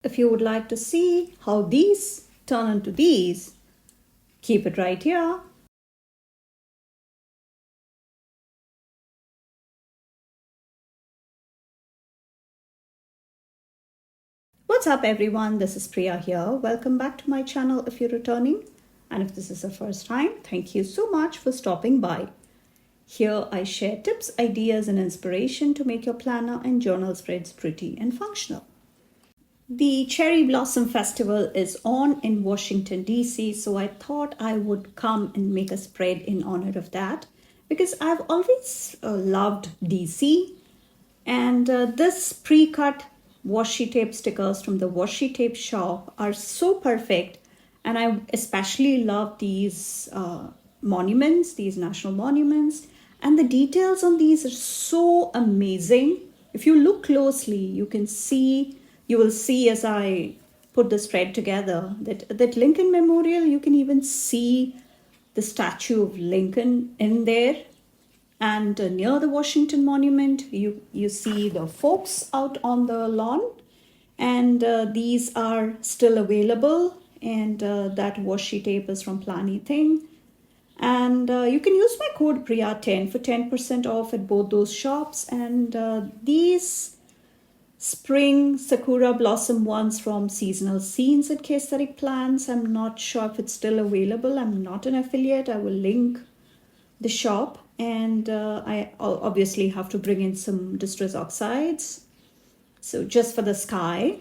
If you would like to see how these turn into these, keep it right here. What's up everyone, this is Priya here. Welcome back to my channel if you're returning. And if this is the first time, thank you so much for stopping by. Here I share tips, ideas and inspiration to make your planner and journal spreads pretty and functional. The Cherry Blossom Festival is on in Washington, D.C. So I thought I would come and make a spread in honor of that because I've always loved D.C. And this pre-cut washi tape stickers from the washi tape shop are so perfect. And I especially love these monuments, these national monuments. And the details on these are so amazing. If you look closely, you will see as I put this thread together that Lincoln Memorial, you can even see the statue of Lincoln in there. And near the Washington Monument, you see the folks out on the lawn. And these are still available. And that washi tape is from Plani Thing. And you can use my code Priya10 for 10% off at both those shops. And these spring sakura blossom ones from Seasonal Scenes at D.CSpring. I'm not sure if it's still available. I'm not an affiliate. I will link the shop. And I obviously have to bring in some Distressoxides. So just for the sky.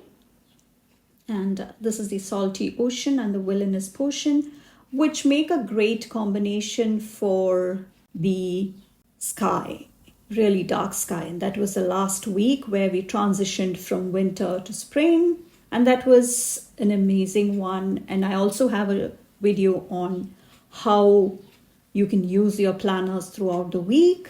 And this is the Salty Ocean and the Villainous Potion, which make a great combination for the sky, really dark sky. And that was the last week where we transitioned from winter to spring. And that was an amazing one. And I also have a video on how you can use your planners throughout the week.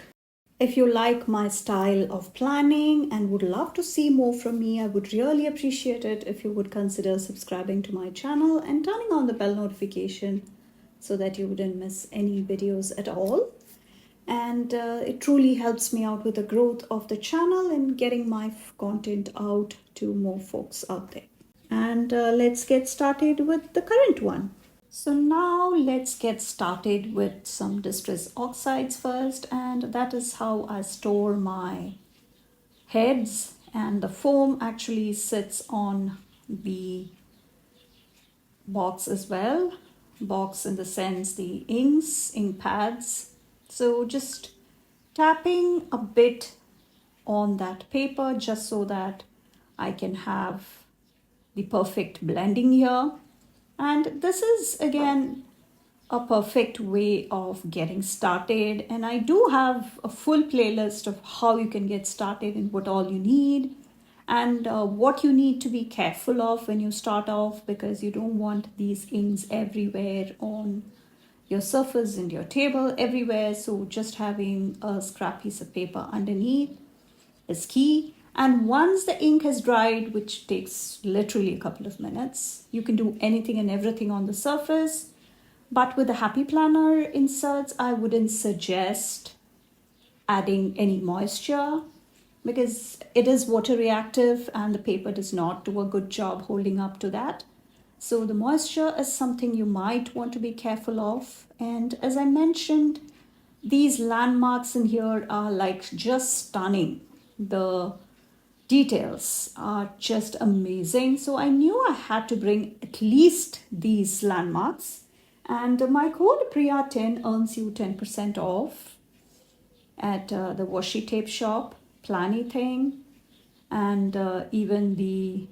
If you like my style of planning and would love to see more from me, I would really appreciate it if you would consider subscribing to my channel and turning on the bell notification so that you wouldn't miss any videos at all. And it truly helps me out with the growth of the channel and getting my content out to more folks out there. And let's get started with the current one. So now let's get started with some Distressoxides first, and that is how I store my heads, and the foam actually sits on the box as well. Box in the sense the ink pads. So just tapping a bit on that paper just so that I can have the perfect blending here. And this is again a perfect way of getting started. And I do have a full playlist of how you can get started and what all you need and what you need to be careful of when you start off, because you don't want these inks everywhere on your surface and your table everywhere. So just having a scrap piece of paper underneath is key. And once the ink has dried, which takes literally a couple of minutes, you can do anything and everything on the surface. But with the Happy Planner inserts, I wouldn't suggest adding any moisture because it is water reactive and the paper does not do a good job holding up to that. So the moisture is something you might want to be careful of. And as I mentioned, these landmarks in here are like just stunning. The details are just amazing. So I knew I had to bring at least these landmarks. And my code Priya10 earns you 10% off at the washi tape shop, Plani Thing, and even the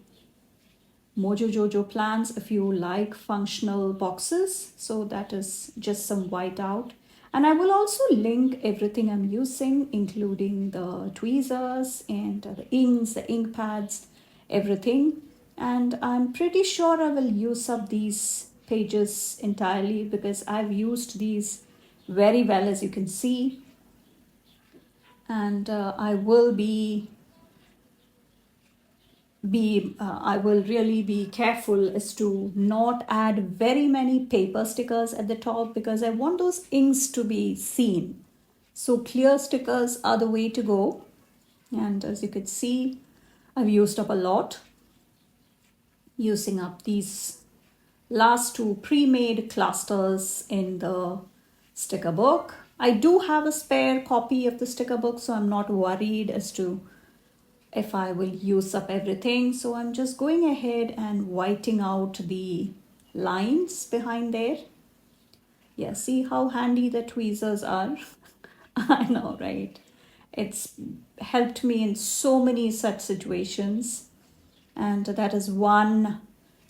Mojo Jojo plans if you like functional boxes. So that is just some whiteout. And I will also link everything I'm using, including the tweezers and the inks, the ink pads, everything. And I'm pretty sure I will use up these pages entirely because I've used these very well, as you can see. And I will I will really be careful as to not add very many paper stickers at the top because I want those inks to be seen. So clear stickers are the way to go. And as you could see, I've used up a lot. using up these last two pre-made clusters in the sticker book. I do have a spare copy of the sticker book, so I'm not worried as to if I will use up everything. So I'm just going ahead and whiting out the lines behind there. Yeah, see how handy the tweezers are? I know, right? It's helped me in so many such situations. And that is one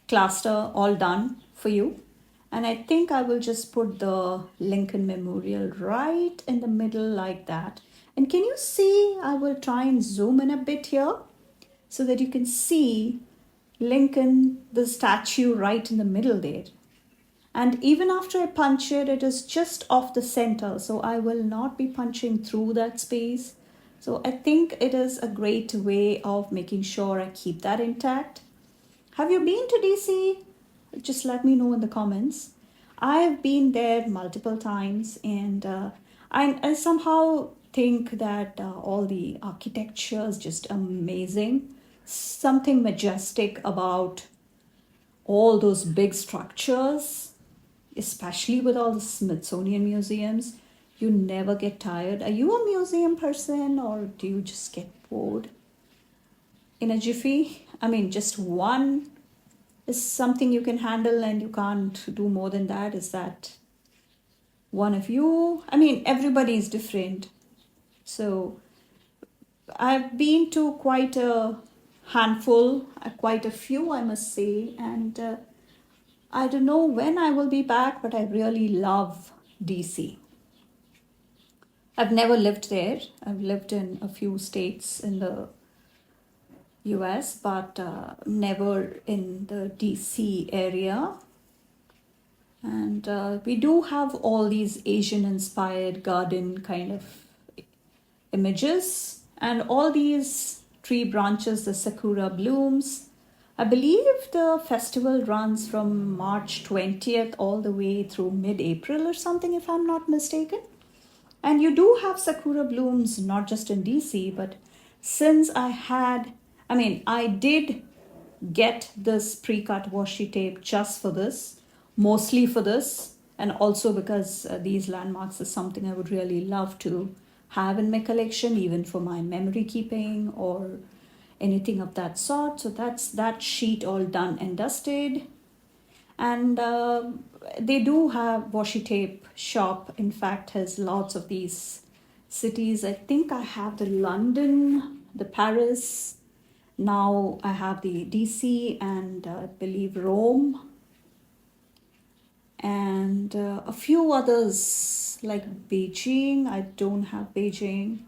cluster all done for you. And I think I will just put the Lincoln Memorial right in the middle like that. And can you see, I will try and zoom in a bit here so that you can see Lincoln, the statue right in the middle there. And even after I punch it, it is just off the center. So I will not be punching through that space. So I think it is a great way of making sure I keep that intact. Have you been to DC? Just let me know in the comments. I have been there multiple times, and I somehow think that all the architecture is just amazing. Something majestic about all those big structures, especially with all the Smithsonian museums. You never get tired. Are you a museum person, or do you just get bored in a jiffy? I mean, just one is something you can handle and you can't do more than that. Is that one of you? I mean, everybody is different. So I've been to quite a handful, quite a few, I must say. And I don't know when I will be back, but I really love DC. I've never lived there. I've lived in a few states in the US, but never in the DC area. And we do have all these Asian inspired garden kind of images, and all these tree branches, the sakura blooms. I believe the festival runs from March 20th all the way through mid-April or something, if I'm not mistaken. And you do have sakura blooms not just in DC, but since I did get this pre-cut washi tape just for this, mostly for this, and also because these landmarks is something I would really love to have in my collection, even for my memory keeping or anything of that sort. So that's that sheet all done and dusted. And they do have washi tape shop, in fact, has lots of these cities. I think I have the London, the Paris, now I have the DC, and I believe Rome, and a few others like Beijing. I don't have Beijing.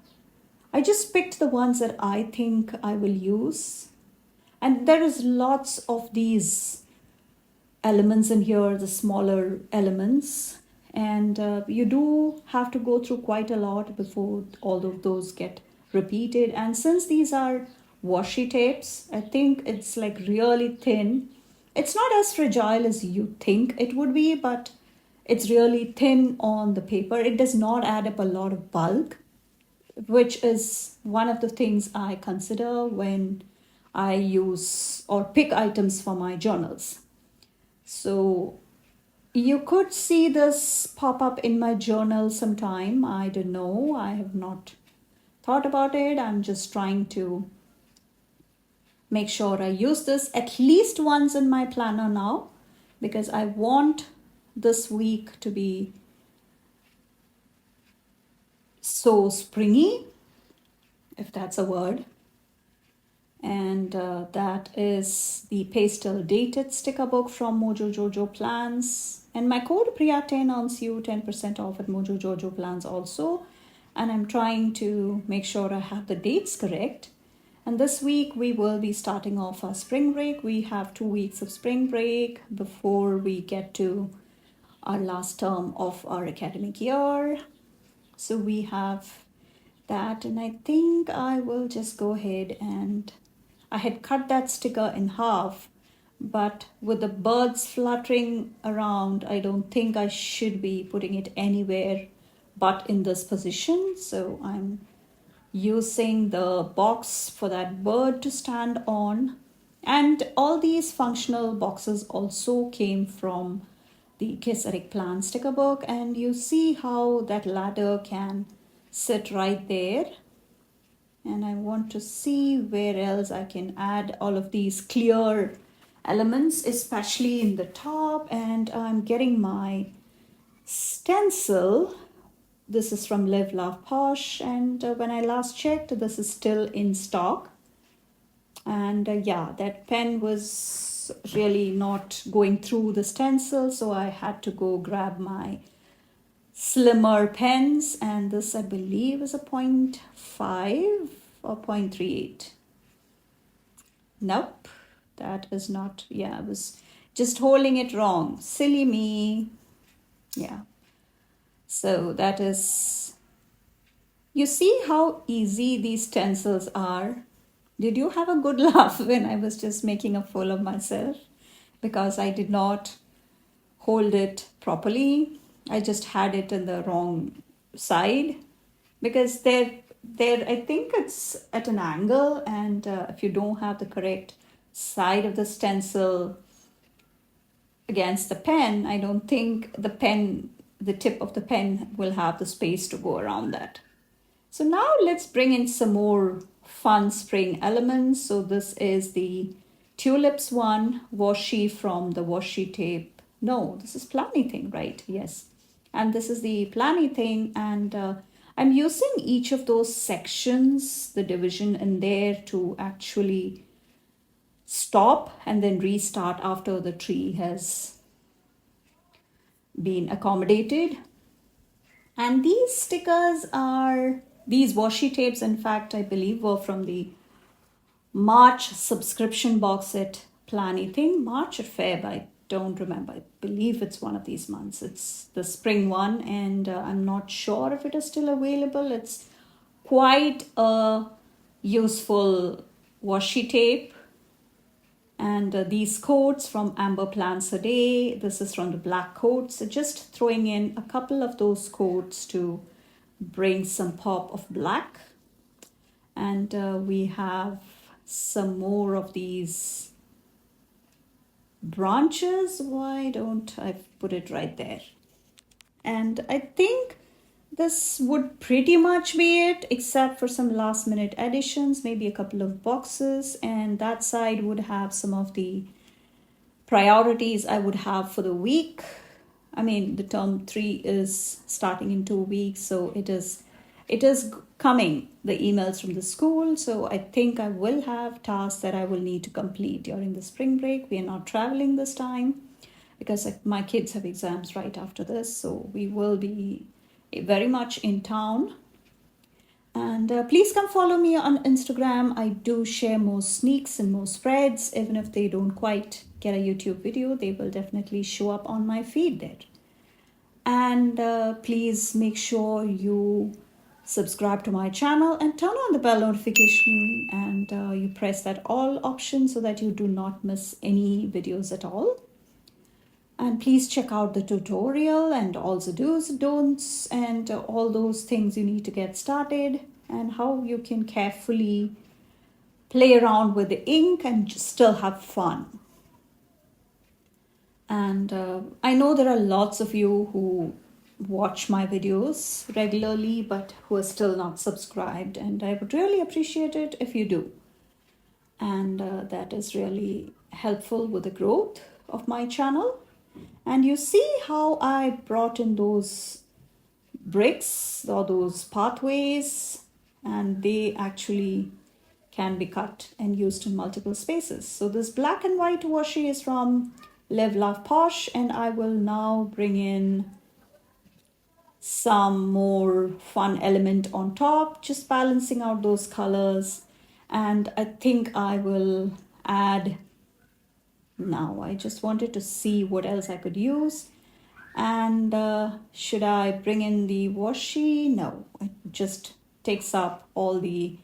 I just picked the ones that I think I will use. And there is lots of these elements in here, the smaller elements. And you do have to go through quite a lot before all of those get repeated. And since these are washi tapes, I think it's like really thin. It's not as fragile as you think it would be, but it's really thin on the paper. It does not add up a lot of bulk, which is one of the things I consider when I use or pick items for my journals. So you could see this pop up in my journal sometime. I don't know. I have not thought about it. I'm just trying to make sure I use this at least once in my planner now, because I want this week to be so springy, if that's a word. And that is the pastel dated sticker book from Mojo Jojo Plans. And my code Priya10 earns you 10% off at Mojo Jojo Plans also. And I'm trying to make sure I have the dates correct. And this week we will be starting off our spring break. We have 2 weeks of spring break before we get to our last term of our academic year. So we have that, and I think I will just go ahead and I had cut that sticker in half, but with the birds fluttering around, I don't think I should be putting it anywhere but in this position. So I'm using the box for that bird to stand on. And all these functional boxes also came from the D.CSpring sticker book, and you see how that ladder can sit right there. And I want to see where else I can add all of these clear elements, especially in the top. And I'm getting my stencil. This is from Live Laugh Posh, and when I last checked, this is still in stock. And yeah, that pen was really not going through the stencil, so I had to go grab my slimmer pens, and this I believe is a 0.5 or 0.38. Nope, that is not. Yeah, I was just holding it wrong. Silly me. Yeah, so that is, you see how easy these stencils are. Did you have a good laugh when I was just making a fool of myself? Because I did not hold it properly. I just had it in the wrong side. Because I think it's at an angle, and if you don't have the correct side of the stencil against the pen, I don't think the tip of the pen will have the space to go around that. So now let's bring in some more fun spring elements. So this is the tulips one, washi from the washi tape. No, this is planny thing, right? Yes. And this is the planny thing, and I'm using each of those sections, the division in there, to actually stop and then restart after the tree has been accommodated. And these stickers are, these washi tapes, in fact, I believe were from the March subscription box at Planny thing. March or Feb, I don't remember. I believe it's one of these months. It's the spring one, and I'm not sure if it is still available. It's quite a useful washi tape. And these coats from Amber Plants a Day. This is from the black coats. So just throwing in a couple of those coats to bring some pop of black. And we have some more of these branches. Why don't I put it right there? And I think this would pretty much be it, except for some last minute additions, maybe a couple of boxes, and that side would have some of the priorities I would have for the week. I mean, the term 3 is starting in 2 weeks, so it is coming, the emails from the school. So I think I will have tasks that I will need to complete during the spring break. We are not traveling this time because my kids have exams right after this, so we will be very much in town. And please come follow me on Instagram. I do share more sneaks and more spreads. Even if they don't quite get a YouTube video, they will definitely show up on my feed there. And please make sure you subscribe to my channel and turn on the bell notification, and you press that all option so that you do not miss any videos at all. And please check out the tutorial and all the do's, don'ts, and all those things you need to get started, and how you can carefully play around with the ink and still have fun. And I know there are lots of you who watch my videos regularly but who are still not subscribed, and I would really appreciate it if you do. And that is really helpful with the growth of my channel. And you see how I brought in those bricks or those pathways, and they actually can be cut and used in multiple spaces. So this black and white washi is from Live Laugh Posh, and I will now bring in some more fun element on top, just balancing out those colors. And I think I will add, now I just wanted to see what else I could use. And should I bring in the washi? No, it just takes up all the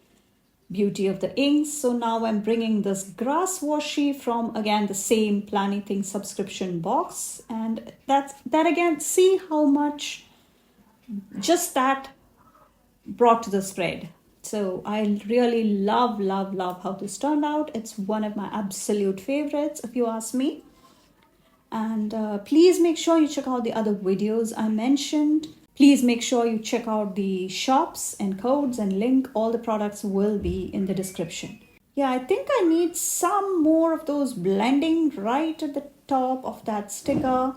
beauty of the inks. So now I'm bringing this grass washi from, again, the same Planning Things subscription box. And that again, see how much just that brought to the spread. So I really love how this turned out. It's one of my absolute favorites, if you ask me. And please make sure you check out the other videos I mentioned. Please make sure you check out the shops and codes and link. All the products will be in the description. Yeah, I think I need some more of those blending right at the top of that sticker,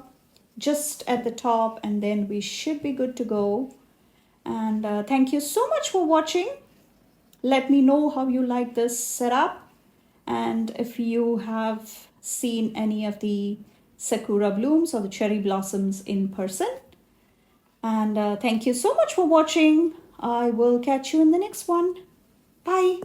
just at the top, and then we should be good to go. And thank you so much for watching. Let me know how you like this setup, and if you have seen any of the sakura blooms or the cherry blossoms in person. And thank you so much for watching. I will catch you in the next one. Bye.